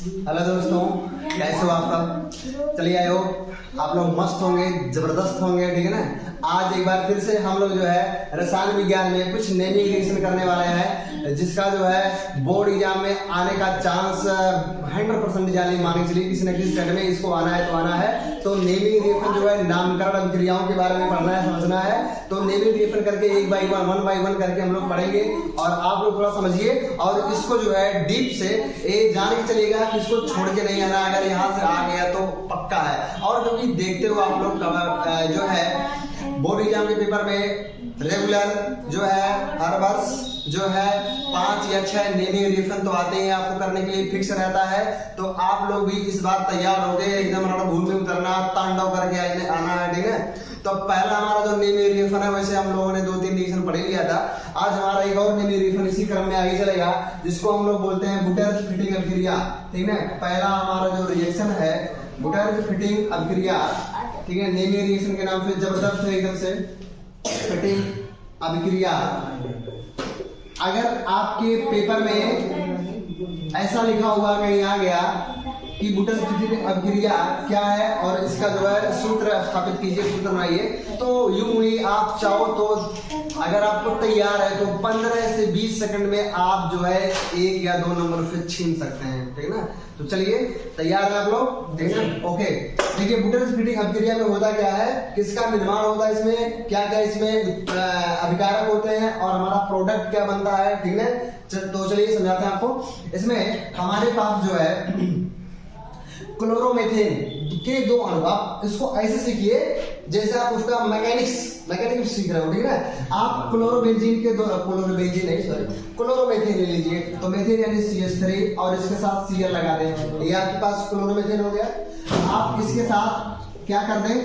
Hello दोस्तों, कैसे हो आप सब? चलिए आए हो, आप लोग मस्त होंगे, जबरदस्त होंगे, ठीक है ना। आज एक बार फिर से हम लोग जो है रसायन विज्ञान में कुछ नेमिंग रिएक्शन करने वाले हैं, जिसका जो है बोर्ड एग्जाम में आने का चांस 100% जाने माने चलिए किसी न किसी सेट में इसको आना है तो आना है। तो नेमिंग रिएक्शन जो है नामकरण अभिक्रियाओं के बारे में पढ़ना है, समझना है। तो नेमिंग रिएक्शन करके एक बाई वन करके हम लोग पढ़ेंगे और आप लोग थोड़ा समझिए और इसको जो है डीप से जान के चलिएगा कि इसको छोड़ के नहीं आना। अगर यहाँ से आ गया तो पक्का है। और क्योंकि देखते हो आप लोग जो है बोर्ड एग्जाम के पेपर में रेगुलर जो है हर वर्ष जो है 5 या 6 नेमिंग रिएक्शन तो आते हैं, आपको करने के लिए फिक्स रहता है। तो आप लोग भी इस बार तैयार हो गए, एकदम रणभूमि में उतरना, तांडव करके आना है, ठीक है। तो पहला हमारा जो नेमिंग रिएक्शन है, वैसे हम लोगों ने 2-3 रिएक्शन पढ़ लिया था। आज हमारा एक और नेमिंग रिएक्शन इसी क्रम में आगे चलेगा, जिसको हम लोग बोलते हैं बुटर्स फिटिंग अभिक्रिया, ठीक है। पहला हमारा जो रिएक्शन है बुटर्स फिटिंग अभिक्रिया, ठीक है। नेमिंग रिएक्शन के नाम से जबरदस्त है एकदम से, फिटिंग अभिक्रिया। अगर आपके पेपर में ऐसा लिखा हुआ कहीं आ गया कि बुटर्स फिटिंग अभिक्रिया क्या है और इसका जो है सूत्र स्थापित कीजिए, सूत्र बनाइए, तो यूं ही आप चाहो तो अगर आपको तैयार है तो 15 से 20 सेकंड में आप जो है 1 या 2 नंबर से छीन सकते हैं, ठीक है ना। तो चलिए तैयार है आप लोग, ठीक है, ओके। देखिए बुटर्स फिटिंग अभिक्रिया में होता क्या है, किसका निर्माण होता है, इसमें क्या क्या इसमें अभिकारक होते हैं और हमारा प्रोडक्ट क्या बनता है, ठीक है। तो चलिए समझाते हैं आपको। इसमें हमारे पास जो है क्लोरोमेथेन के 2 अणु, आप इसको ऐसे सीखिए जैसे आप उसका मैकेनिक्स सीख रहे हो, ठीक है ना। आप क्लोरोबेंजीन के क्लोरोमेथेन ले लीजिए। तो मेथेन यानी CH3 और इसके साथ Cl लगा दें, ये आपके पास क्लोरोमेथेन हो गया। आप इसके साथ क्या कर दें,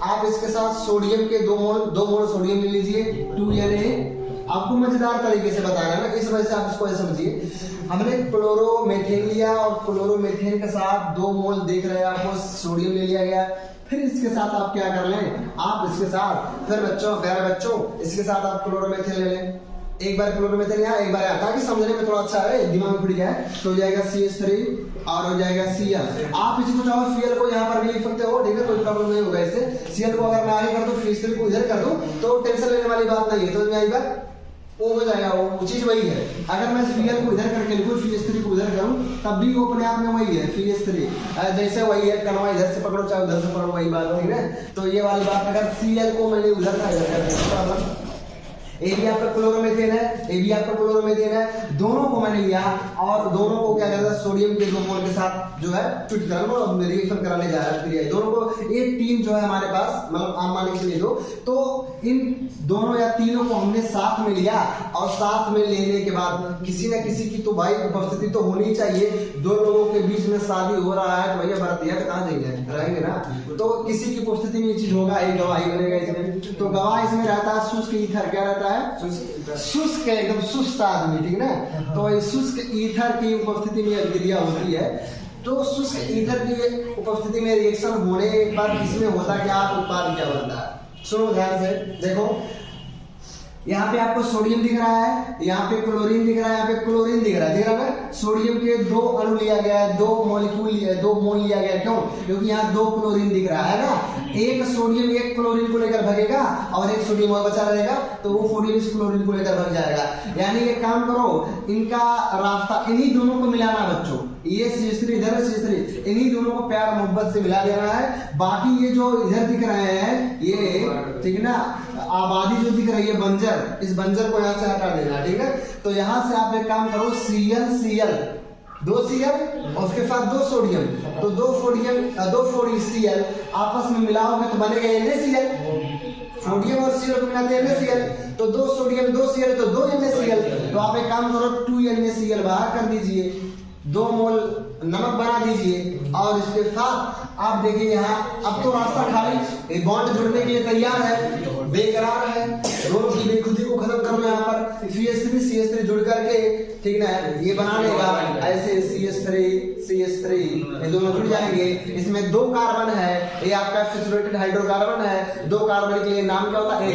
आप इसके साथ सोडियम के 2 मोल सोडियम ले लीजिए, 2Na। आपको मजेदार तरीके से बताना है ना, इस वजह से आप इसको ऐसे समझिए। हमने क्लोरोमेथेन लिया और क्लोरोमेथेन के साथ 2 मोल देख रहे हैं आपको सोडियम ले लिया गया। फिर इसके साथ आप क्या कर लें, आप इसके साथ फिर प्यारे बच्चों इसके साथ आप क्लोरोमेथेन ले लें। एक बार क्लोरोमेथेन यहाँ, एक बार यहाँ, ताकि समझने में थोड़ा अच्छा है, दिमाग में फिट जाए। तो हो जाएगा CH3 और हो जाएगा Cl। आप इसको चाहो Cl को यहाँ पर भी लिख सकते हो, ठीक है, कोई प्रॉब्लम नहीं होगा इससे। Cl को अगर मैं आगे कर दूं, CH3 को इधर कर दूं, तो टेंशन लेने वाली बात नहीं है। समझ में आई बात? वो हो जाएगा, वो चीज वही है। अगर मैं Cl को इधर करके लिखूं, CH3 को इधर करूं, तब भी वो अपने आप में वही है, CH3 जैसे वही है। कनवा इधर से पकड़ो चाहे उधर से पकड़ो, वही बात, ठीक है। तो ये वाली बात, अगर Cl को मैंने उधर का इधर कर दिया, ए भी आपका क्लोरोमेथेन है, ए भी आपका क्लोरोमेथेन है, दोनों को मैंने लिया और दोनों को क्या करता है, सोडियम के 2 मोल के साथ जो है फिट करना, रिएक्शन कराने जा रहा है। दोनों को ये 3 जो है हमारे पास, मतलब आम माने के लिए दो, तो इन दोनों या तीनों को हमने साथ में लिया और साथ में लेने के बाद किसी न किसी की तो भाई उपस्थिति तो होनी चाहिए। 2 लोगों के बीच में शादी हो रहा है तो भैया भरतिया तो कहाँ रहेंगे ना, तो किसी की उपस्थिति में ये चीज होगा, एक गवाही बनेगा इसमें। तो गवाह इसमें रहता है शुष्क ईथर, क्या रहता है, शुष्क, एकदम सुस्त आदमी, ठीक है ना। तो शुष्क ईथर की उपस्थिति में अभिक्रिया होती है। तो शुष्क ईथर की उपस्थिति में रिएक्शन होने के बाद इसमें होता क्या, उत्पाद क्या बनता है। सुनो ध्यान से, देखो यहाँ पे आपको सोडियम दिख रहा है, यहाँ पे क्लोरीन दिख रहा है, यहाँ पे क्लोरीन दिख रहा है ना। सोडियम के 2 अणु लिया गया है, 2 मॉलिक्यूल लिया, 2 मोल लिया गया। क्यों? क्योंकि यहाँ 2 क्लोरीन दिख रहा है ना। एक सोडियम एक क्लोरीन को लेकर भगेगा और एक सोडियम और बचा रहेगा, तो वो सोडियम इस क्लोरीन को लेकर भग जाएगा। यानी एक काम करो, इनका रास्ता इन्हीं दोनों को मिलाना बच्चों, ये CH3 इधर है, CH3, इन्हीं दोनों को प्यार मोहब्बत से मिला देना है। बाकी ये जो इधर दिख रहे हैं ये, ठीक है ना, आबादी जो दिख रही है बंजर, इस बंजर को यहाँ से हटा देना, ठीक है। तो यहाँ से आप एक काम करो, Cl 2 Cl और उसके साथ 2 सोडियम, तो 2 सोडियम Cl आपस में मिलाओगे तो बनेगा NaCl। सोडियम और Cl को मिलाते हैं NaCl, तो 2 सोडियम 2 Cl तो 2 NaCl। तो आप एक काम करो, 2 NaCl बाहर कर दीजिए, 2 मोल नमक बना दीजिए और इसके साथ आप देखिए यहाँ अब तो रास्ता खाली, बॉन्ड जुड़ने के लिए तैयार है, बेकरार है, दोनों की बेखुदी को खत्म कर लो। यहाँ पर CH3 जुड़ करके, ठीक ना, ये बना लेगा ऐसे CH3 ये दोनों जुड़ जाएंगे। इसमें 2 कार्बन है, ये आपका सैचुरेटेड हाइड्रोकार्बन है। 2 कार्बन के लिए नाम क्या होता है,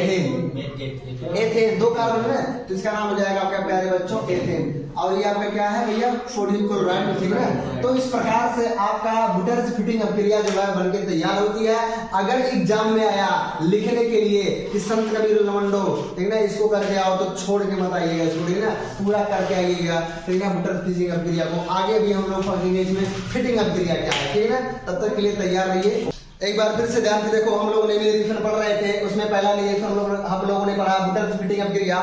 एथेन। 2 कार्बन है तो इसका नाम हो जाएगा आपका प्यारे बच्चों एथेन। और ये आपका क्या है भैया, सोडियम क्लोराइड, ठीक है। तो इस प्रकार से आपका बुटर्स फिटिंग अभिक्रिया जो है बनके तैयार होती है। अगर एग्जाम में आया लिखने के लिए कि संत कबीर लवंडो, ठीक है ना, इसको करके आओ, तो छोड़ के मत आइएगा, छोड़िए ना, पूरा करके आइएगा, ठीक है, बुटर्स फिटिंग अभिक्रिया को। आगे भी हम लोग पढ़ेंगे इसमें फिटिंग अभिक्रिया क्या है, ठीक है ना, तब तक के लिए तैयार रहिए। एक बार फिर से ध्यान से देखो, हम लोग नई रिविजन पढ़ रहे थे, उसमें पहला रिविजन हम लोगों ने पढ़ा बुटर्स फिटिंग अभिक्रिया।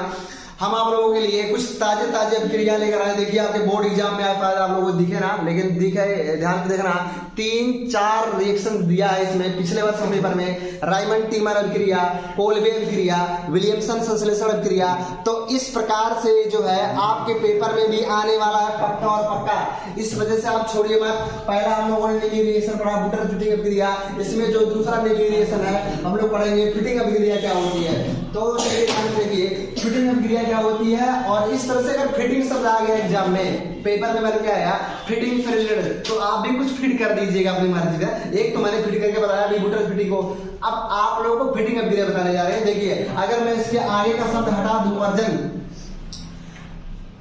हम आप लोगों के लिए कुछ ताजे अभिक्रिया लेकर आए। देखिए आपके बोर्ड एग्जाम में आप लोगों को दिखे ना, लेकिन दिखे, ध्यान से देखना, 3-4 रिएक्शन दिया है इसमें पिछले वर्ष के पेपर में। रायमंड टीमर अभिक्रिया, कोल्बे अभिक्रिया, विलियमसन संश्लेषण अभिक्रिया। तो इस प्रकार से जो है आपके पेपर में भी आने वाला है पक्का और पक्का। इस वजह से आप छोड़िए मत। पहला हम लोगों ने रिएक्शन पढ़ा बुटर्स फिटिंग अभिक्रिया, इसमें जो दूसरा रिएक्शन है हम लोग पढ़ेंगे फिटिंग अभिक्रिया क्या होती है। तो देखिए फिटिंग अभिक्रिया क्या होती है, और इस तरह से अगर फिटिंग शब्द आ गया एग्जाम में, पेपर में मैंने क्या आया फिटिंग से रिलेटेड, तो आप भी कुछ फिट कर दीजिएगा अपनी मर्जी का। एक तो मैंने फिट करके बताया अभी बुटर्स फिटिंग को, अब आप लोगों को फिटिंग अभिक्रिया बताने जा रहे हैं। देखिए अगर मैं इसके आगे का शब्द हटा दूं वर्जन,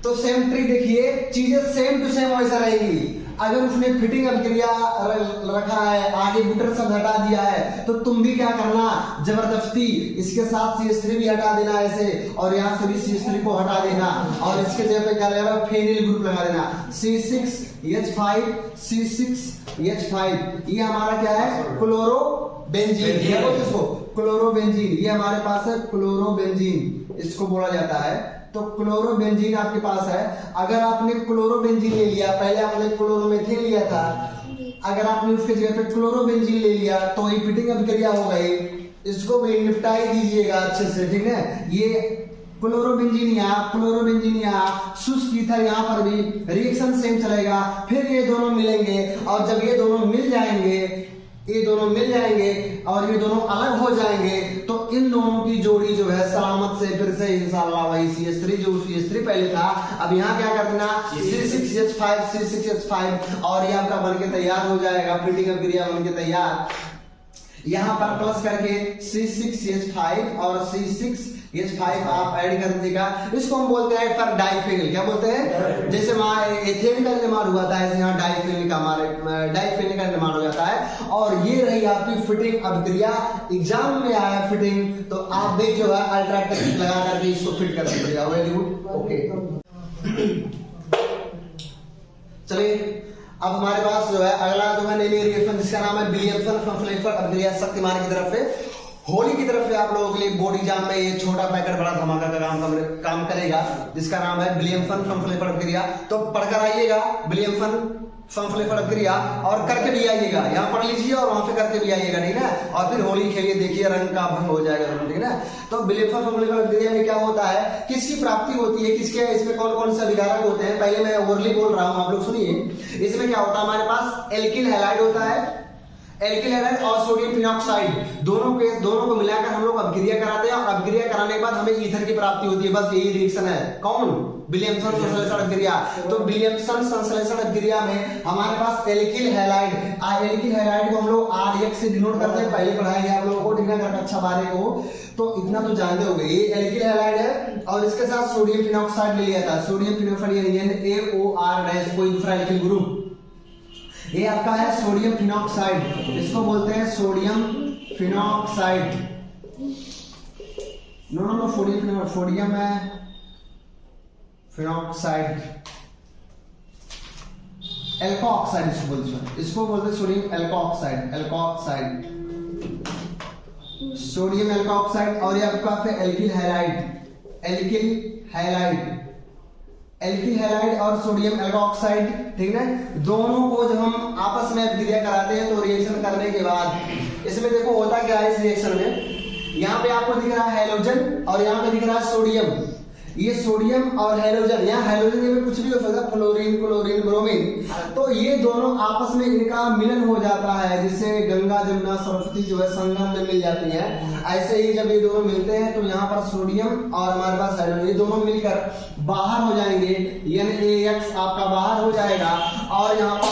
तो सेम ट्रिक, देखिए चीजें सेम टू सेम वैसा रहेगी। अगर उसने फिटिंग अभिक्रिया रखा है, आगे बुटर शब्द हटा दिया है, तो तुम भी क्या करना, जबरदस्ती इसके साथ CH3 भी हटा देना ऐसे, और यहाँ से भी CH3 को हटा देना, और इसके जगह पे क्या लगेगा, फेनिल ग्रुप लगा देना, C6H5 C6H5। ये हमारा क्या है, क्लोरोबेंजीन, इसको क्लोरोबेंजीन, ये हमारे पास है क्लोरोबेंजीन, इसको बोला जाता है। तो क्लोरोबेंजीन आपके पास है। अगर आपने क्लोरोबेंजीन ले लिया, पहले आपने क्लोरोमेथिन लिया था, अगर आपने उसके जगह पे क्लोरोबेंजीन ले लिया, तो ये फिटिंग अभिक्रिया हो गई। इसको भी निपटाई दीजिएगा अच्छे से, ठीक है। ये क्लोरोबेंजीन यहाँ, शुष्क ईथर यहाँ पर भी रिएक्शन सेम चलेगा। फिर ये दोनों मिलेंगे, और जब ये दोनों मिल जाएंगे और ये दोनों अलग हो जाएंगे, तो इन दोनों की जोड़ी जो है सलामत से फिर से इंशाल्लाह वही CH3, जो CH3 पहले था, अब यहाँ क्या कर देना C6H5, और ये आपका बनके तैयार हो जाएगा, फिटिंग अभिक्रिया बनके तैयार। यहाँ पर प्लस करके C6H5 और C6H5 आप ऐड कर दीजिएगा। इसको हम बोलते हैं पर डाइफेनिल, क्या बोलते हैं, जैसे एथेन का निर्माण हुआ था, ऐसे यहाँ डाइफेनिल का निर्माण हो जाता है। और ये रही आपकी फिटिंग अभिक्रिया। एग्जाम में आया फिटिंग, तो आप भी जो है अल्ट्राटेक लगा करके इसको फिट कर दीजिएगा। Very good, okay. चलिए अब हमारे पास जो है अगला जो है नई रिएक्शन, जिसका नाम है विलियमसन संश्लेषण अभिक्रिया। शक्तिमान की तरफ से, होली की तरफ से आप लोगों के लिए बोर्ड एग्जाम में ये छोटा पैकेट बड़ा धमाका का काम करेगा, जिसका नाम है विलियमसन संश्लेषण अभिक्रिया। तो पढ़कर आइएगा विलियमसन संश्लेषण अभिक्रिया, और करके भी आइएगा। यहाँ पढ़ लीजिए और वहां पे करके भी आइएगा, ठीक है। और फिर होली खेलिए, देखिए रंग का भंग हो जाएगा, ठीक है। तो विलियमसन संश्लेषण अभिक्रिया में क्या होता है, किसकी प्राप्ति होती है, किसके, इसमें कौन कौन से विकारक होते हैं, पहले मैं ओवरली बोल रहा हूँ, आप लोग सुनिए। इसमें क्या होता है, हमारे पास एल्किल हैलाइड होता है, एल्किल हैलाइड और सोडियम फिनॉक्साइड, दोनों को मिलाकर हम लोग अभिक्रिया कराते हैं, और अभिक्रिया कराने के बाद हमें ईथर की प्राप्ति होती है। बस यही रिएक्शन है, कौन, विलियमसन संश्लेषण अभिक्रिया। तो विलियमसन संश्लेषण अभिक्रिया में हमारे पास एल्किल हैलाइड को हम लोग RX से डिनोट करते हैं, पहले पढ़ाएंगे आप लोगों को, ठीक है, कक्षा 12 को। तो इतना तो जानते होंगे, ये एल्किल हैलाइड है, और इसके साथ सोडियम फिनॉक्साइड ले लिया था, सोडियम फिनॉक्साइड NaOR, कोई दूसरा एल्किल ग्रुप, ये आपका है सोडियम फिनॉक्साइड, इसको बोलते हैं सोडियम फिनॉक्साइड। नो सोडियम है फिनॉक्साइड, एल्कोऑक्साइड इसको बोलते हैं सोडियम एल्कोऑक्साइड, सोडियम एल्कोऑक्साइड। और ये आपका है एल्किल हैलाइड और सोडियम एल्कोऑक्साइड, ठीक है। दोनों को जब हम आपस में अभिक्रिया कराते हैं, तो रिएक्शन करने के बाद इसमें देखो होता क्या है, इस रिएक्शन में यहाँ पे आपको दिख रहा है हैलोजन, और यहाँ पे दिख रहा है सोडियम। ये सोडियम और हैलोजन, यहाँ हैलोजन में कुछ भी हो सकता है, क्लोरीन, ब्रोमीन, तो ये दोनों आपस में इनका मिलन हो जाता है, जिससे गंगा, जमुना, सरस्वती जो है संगम में मिल जाती है। ऐसे ही जब ये दोनों मिलते हैं, तो यहाँ पर सोडियम और हमारे पास हैलोजन, ये दोनों मिलकर बाहर हो जाएंगे, NaX आपका बाहर हो जाएगा, और यहाँ पर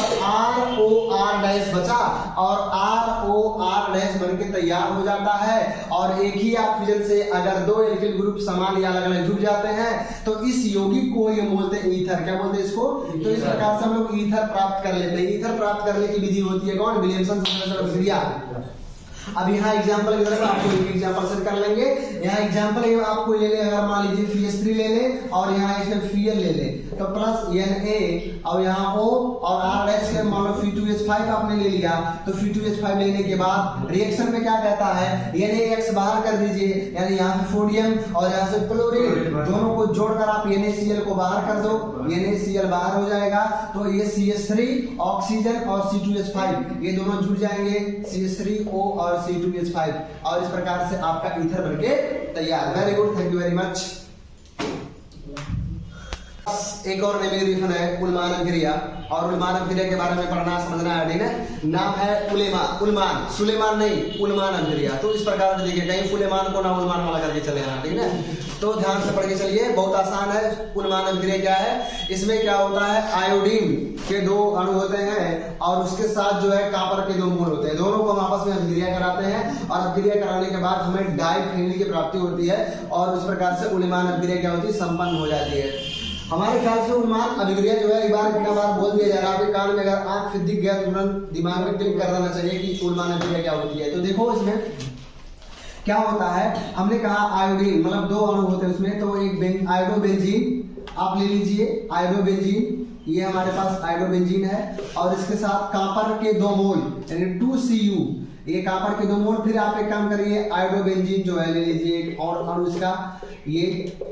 ROR बचा, और ROR OR डैश बन के तैयार हो जाता है। और एक ही ऑक्सीजन से अगर दो एल्किल ग्रुप समान या अलग अलग जुड़ जाते हैं तो इस यौगिक को ये बोलते हैं ईथर। क्या बोलते हैं इसको? तो इस प्रकार से हम लोग ईथर प्राप्त कर लेते हैं। ईथर प्राप्त करने की विधि होती है कौन? विलियमसन संश्लेषण प्रक्रिया। अब यहाँ एग्जांपल की तरफ आपको एक एग्जांपल से कर लेंगे। यहाँ एग्जांपल आपको ले ले, अगर मान लीजिए CH3 ले ले और यहाँ इसमें Cl ले ले तो प्लस Na और यहाँ O और R डैश के मान लो Fe2H5 आपने ले लिया तो Fe2H5 लेने के बाद रिएक्शन में क्या कहता है NaX बाहर कर दीजिए, यानी यहाँ पे सोडियम और यहाँ से क्लोरीन दोनों को जोड़कर आप NaCl को बाहर कर दो, NaCl बाहर हो जाएगा तो ये CH3 ऑक्सीजन और C2H5 ये दोनों जुड़ जाएंगे CH3O और C2H5 और इस प्रकार से आपका ईथर बनके तैयार। Very good, thank you very much. एक और नेमिग्रेशन है उल्मान अभिक्रिया, और उल्मान अभिक्रिया के बारे में पढ़ना समझना है, ठीक है। नाम है उल्मान, सुलेमान नहीं, उल्मान अभिक्रिया। तो इस प्रकार से देखिए कहीं सुलेमान को ना उल्मान वाला करके चले आना, ठीक है। तो ध्यान से पढ़ के चलिए, बहुत आसान है। उल्मान अभिक्रिया क्या है? इसमें क्या होता है, आयोडीन के दो अणु होते हैं और उसके साथ जो है कॉपर के दो मूल होते हैं, दोनों को हम आपस में अभिक्रिया कराते हैं और अभिक्रिया कराने के बाद हमें डाइफेनिल की प्राप्ति होती है और उस प्रकार से उल्मान अभिक्रिया क्या होती है, संपन्न हो जाती है। हमारे ख्याल से उल्मान अभिक्रिया जो है एक बार बिना बार बोल दिया जा रहा है, आपके कान में अगर आंख से दिख गया तो तुरंत दिमाग में क्लिक कर देना चाहिए कि उल्मान अभिक्रिया क्या होती है। तो देखो इसमें क्या होता है, हमने कहा आयोडीन मतलब दो अणु होते हैं उसमें, तो एक आयोडोबेंजीन आप ले लीजिए, आयोडोबेंजीन ये हमारे पास आयोडोबेंजीन है और इसके साथ कॉपर के दो मोल यानी 2Cu, ये कॉपर के दो मोल। फिर आप एक काम करिए, आयोडोबेंजीन जो है ले लीजिए एक और अणु इसका ये।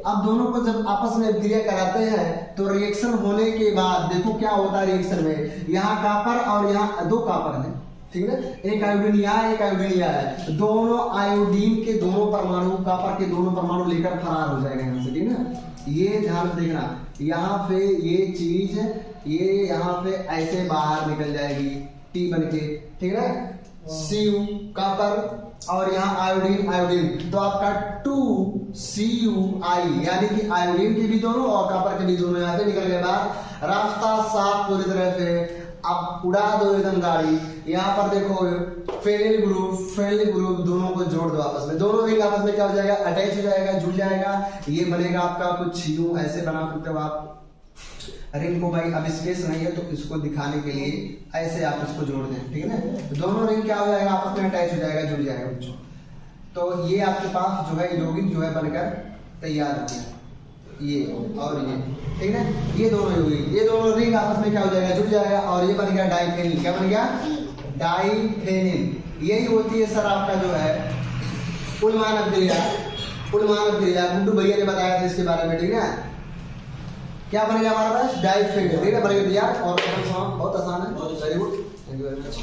अब दोनों को जब आपस में अभिक्रिया कराते हैं तो रिएक्शन होने के बाद देखो क्या होता है रिएक्शन में, यहाँ कॉपर और यहाँ दो कॉपर है, ठीक है, एक आयोडीन यहाँ है, एक आयोडीन यहाँ है, दोनों आयोडीन के दोनों परमाणु कॉपर के दोनों परमाणु लेकर फरार हो जाएगा यहाँ से, ठीक है। ये ध्यान से देखना, यहाँ पे ये चीज ये यहाँ पे ऐसे बाहर निकल जाएगी T बन के, ठीक है। Cu कॉपर और यहाँ आयोडीन तो आपका 2Cui यानी कि आयोडीन के भी दोनों और कॉपर के भी दोनों यहाँ से निकल गए बाहर। रास्ता साफ पूरी तरह से, अब उड़ा दो एकदम गाड़ी। यहाँ पर देखो फेनिल ग्रुप दोनों को जोड़ दो आपस में, दोनों रिंग आपस में क्या हो जाएगा, अटैच हो जाएगा, जुड़ जाएगा। ये बनेगा आपका कुछ यूं ऐसे बना सकते हो आप रिंग को, भाई अब स्पेस नहीं है तो इसको दिखाने के लिए ऐसे आप इसको जोड़ दें, ठीक है ना। दोनों रिंग क्या हो जाएगा, आपस में अटैच हो जाएगा, जुड़ जाएगा बच्चों। तो ये आपके पास जो है यौगिक जो है बनकर तैयार हो गया, ये और ये, ठीक है। ये दोनों यौगिक, ये दोनों रिंग आपस में क्या हो जाएगा, जुड़ जाएगा और ये बन गया डाइफेनिल। क्या बन गया, डाइफेनिल। यही होती है सर आपका जो है उल्मान अभिक्रिया। गुड्डू भैया ने बताया था इसके बारे में, ठीक है। क्या बनेगा हमारे पास, डाइफेनिल, ठीक है, बनेगा तैयार। और बहुत आसान है, very good, thank you very much.